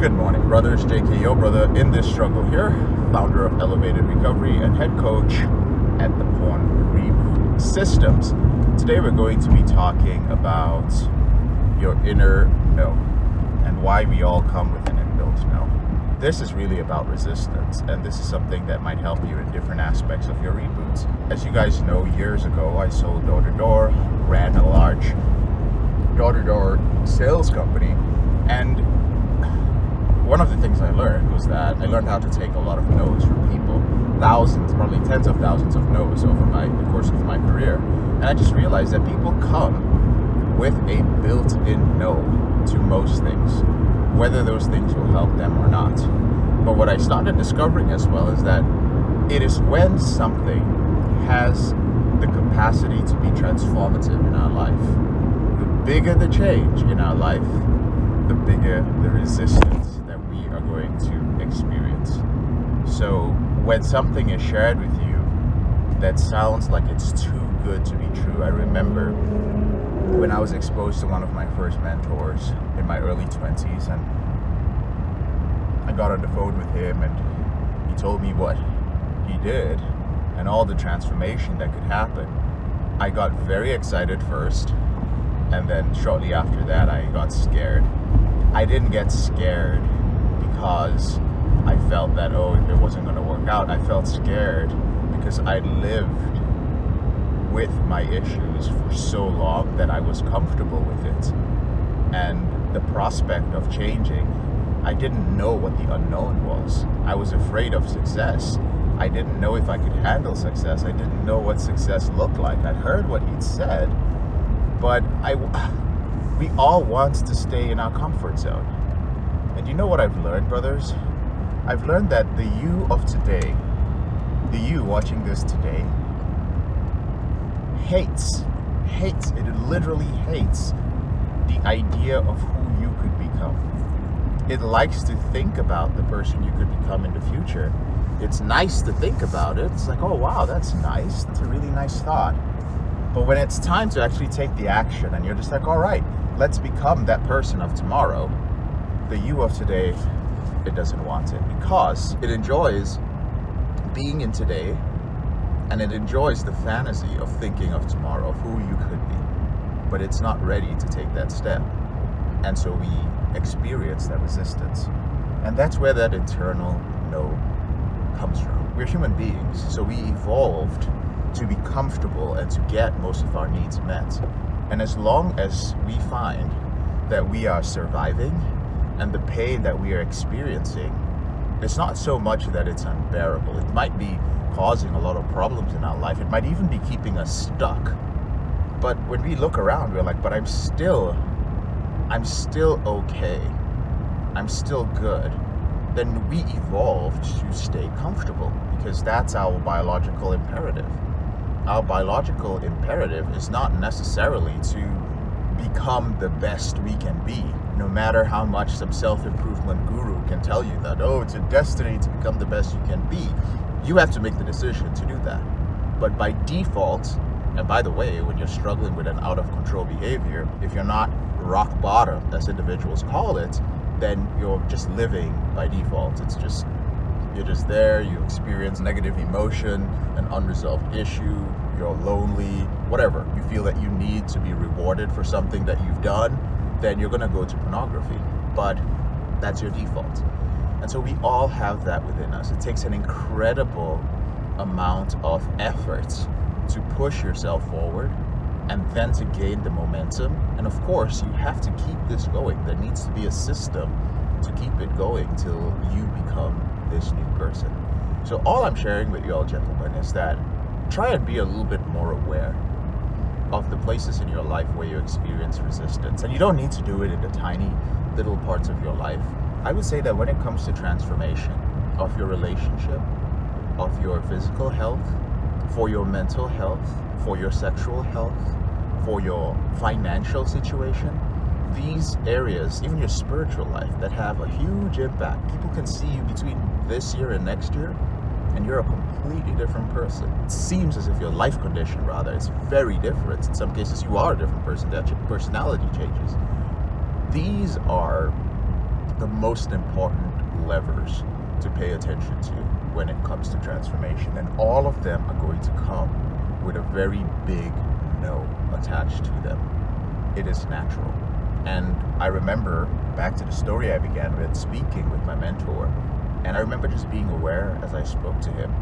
Good morning, brothers. JK, your brother in this struggle here, founder of Elevated Recovery and head coach at the Reboot Systems. Today we're going to be talking about your inner no and why we all come with an inbuilt no. This is really about resistance, and this is something that might help you in different aspects of your reboots. As you guys know, years ago I sold door-to-door, ran a large door-to-door sales company, and one of the things I learned was that I learned how to take a lot of no's from people, thousands, probably tens of thousands of no's over the course of my career. And I just realized that people come with a built-in no to most things, whether those things will help them or not. But what I started discovering as well is that it is when something has the capacity to be transformative in our life. The bigger the change in our life, the bigger the resistance that we are going to experience. So when something is shared with you that sounds like it's too good to be true, I remember when I was exposed to one of my first mentors in my early 20s, and I got on the phone with him and he told me what he did and all the transformation that could happen. I got very excited first, and then shortly after that I got scared. I didn't get scared because I felt that, if it wasn't going to work out. I felt scared because I lived with my issues for so long that I was comfortable with it. And the prospect of changing, I didn't know what the unknown was. I was afraid of success. I didn't know if I could handle success. I didn't know what success looked like. I'd heard what he'd said, but we all want to stay in our comfort zone. And you know what I've learned, brothers? I've learned that the you of today, the you watching this today, hates, it literally hates the idea of who you could become. It likes to think about the person you could become in the future. It's nice to think about it. It's like, oh wow, that's nice. That's a really nice thought. But when it's time to actually take the action and you're just like, all right, let's become that person of tomorrow, the you of today, it doesn't want it because it enjoys being in today, and it enjoys the fantasy of thinking of tomorrow, of who you could be, but it's not ready to take that step. And so we experience that resistance. And that's where that internal no comes from. We're human beings, so we evolved to be comfortable and to get most of our needs met. And as long as we find that we are surviving and the pain that we are experiencing, it's not so much that it's unbearable. It might be causing a lot of problems in our life. It might even be keeping us stuck. But when we look around, we're like, but I'm still okay. I'm still good. Then we evolved to stay comfortable because that's our biological imperative. Our biological imperative is not necessarily to become the best we can be, no matter how much some self-improvement guru can tell you that, it's a destiny to become the best you can be. You have to make the decision to do that. But by default, and by the way, when you're struggling with an out-of-control behavior, if you're not rock bottom, as individuals call it, then you're just living by default. You're just there, you experience negative emotion, an unresolved issue, you're lonely, whatever. You feel that you need to be rewarded for something that you've done, then you're gonna go to pornography. But that's your default. And so we all have that within us. It takes an incredible amount of effort to push yourself forward and then to gain the momentum. And of course, you have to keep this going. There needs to be a system to keep it going till you become this new person. So all I'm sharing with you all, gentlemen, is that try and be a little bit more aware of the places in your life where you experience resistance. And you don't need to do it in the tiny little parts of your life. I would say that when it comes to transformation of your relationship, of your physical health, for your mental health, for your sexual health, for your financial situation, these areas, even your spiritual life, that have a huge impact. People can see you between this year and next year, and you're a completely different person. It seems as if your life condition, rather, is very different. In some cases, you are a different person. That your personality changes. These are the most important levers to pay attention to when it comes to transformation. And all of them are going to come with a very big no attached to them. It is natural. And I remember, back to the story I began with, speaking with my mentor, and I remember just being aware as I spoke to him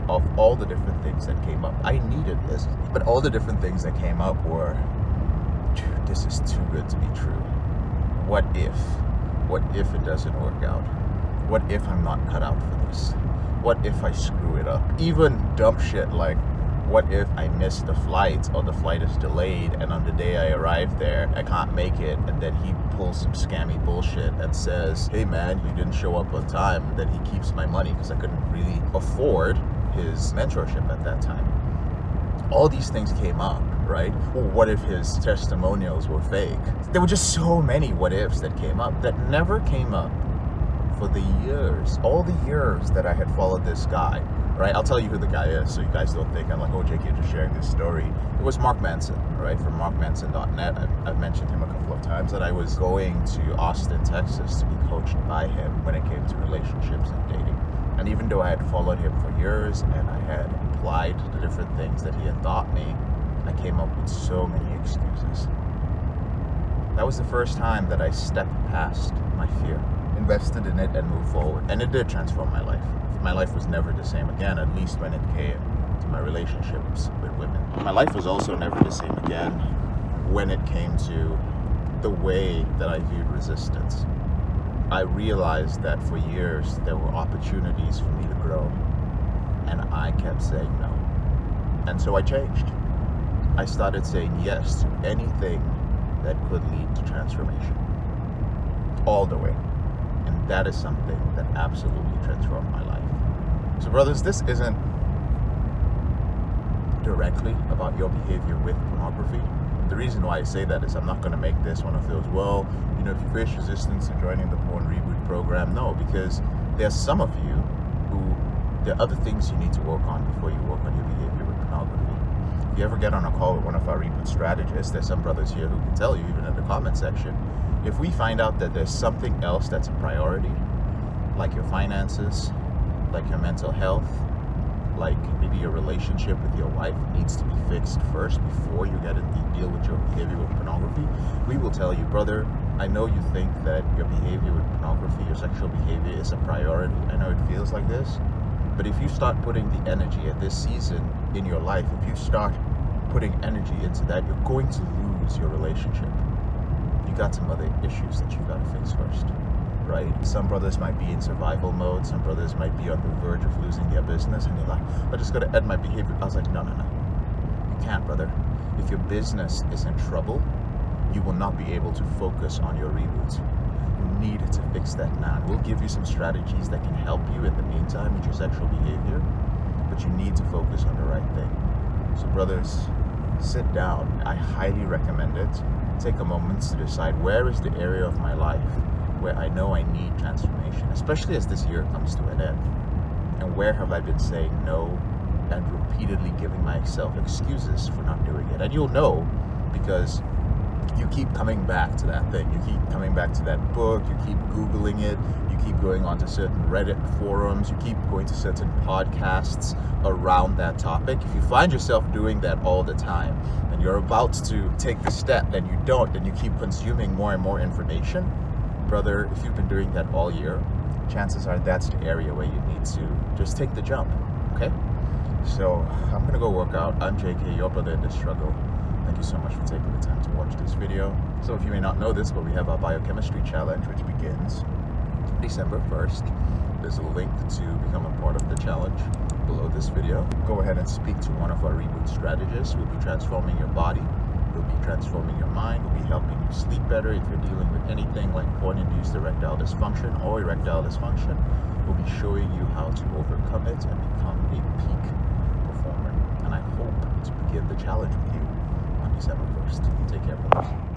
of all the different things that came up. I needed this, but all the different things that came up were, dude, this is too good to be true. What if? What if it doesn't work out? What if I'm not cut out for this? What if I screw it up? Even dumb shit like, what if I miss the flight, or the flight is delayed, and on the day I arrive there, I can't make it, and then he pulls some scammy bullshit and says, hey man, you didn't show up on time, and then he keeps my money because I couldn't really afford his mentorship at that time. All these things came up, right? Well, what if his testimonials were fake? There were just so many what ifs that came up that never came up for the years, all the years that I had followed this guy. Right, I'll tell you who the guy is, so you guys don't think I'm like, oh, Jake, you're just sharing this story. It was Mark Manson, right, from markmanson.net. I've mentioned him a couple of times that I was going to Austin, Texas to be coached by him when it came to relationships and dating. And even though I had followed him for years and I had applied the different things that he had taught me, I came up with so many excuses. That was the first time that I stepped past my fear, invested in it, and moved forward. And it did transform my life. My life was never the same again, at least when it came to my relationships with women. My life was also never the same again when it came to the way that I viewed resistance. I realized that for years there were opportunities for me to grow, and I kept saying no. And so I changed. I started saying yes to anything that could lead to transformation. All the way. And that is something that absolutely transformed my life. So brothers, this isn't directly about your behavior with pornography. The reason why I say that is I'm not going to make this one of those, well, you know, if you face resistance to joining the Porn Reboot program, no, because there's some of you who, there are other things you need to work on before you work on your behavior with pornography. If you ever get on a call with one of our Reboot strategists, there's some brothers here who can tell you, even in the comment section, if we find out that there's something else that's a priority, like your finances, like your mental health, like maybe your relationship with your wife needs to be fixed first before you get to deal with your behavior with pornography, we will tell you, brother, I know you think that your behavior with pornography, your sexual behavior is a priority. I know it feels like this, but if you start putting the energy at this season in your life, if you start putting energy into that, you're going to lose your relationship. You got some other issues that you got to fix first. Right? Some brothers might be in survival mode. Some brothers might be on the verge of losing their business, and you're like, I just got to end my behavior. I was like, no. You can't, brother. If your business is in trouble, you will not be able to focus on your reboot. You need to fix that now. And we'll give you some strategies that can help you in the meantime with your sexual behavior, but you need to focus on the right thing. So brothers, sit down. I highly recommend it. Take a moment to decide, where is the area of my life where I know I need transformation, especially as this year comes to an end? And where have I been saying no and repeatedly giving myself excuses for not doing it? And you'll know because you keep coming back to that thing. You keep coming back to that book. You keep Googling it. You keep going onto certain Reddit forums. You keep going to certain podcasts around that topic. If you find yourself doing that all the time and you're about to take the step and you don't, and you keep consuming more and more information, brother, if you've been doing that all year, chances are that's the area where you need to just take the jump, okay? So I'm gonna go work out. I'm JK, your brother in this struggle. Thank you so much for taking the time to watch this video. So if you may not know this, but we have our biochemistry challenge, which begins December 1st. There's a link to become a part of the challenge below this video. Go ahead and speak to one of our Reboot strategists. We'll be transforming your body. We'll be transforming your mind. We'll be helping you sleep better if you're dealing with anything like porn-induced erectile dysfunction or erectile dysfunction. We'll be showing you how to overcome it and become a peak performer. And I hope to begin the challenge with you on December 1st. Take care, brothers.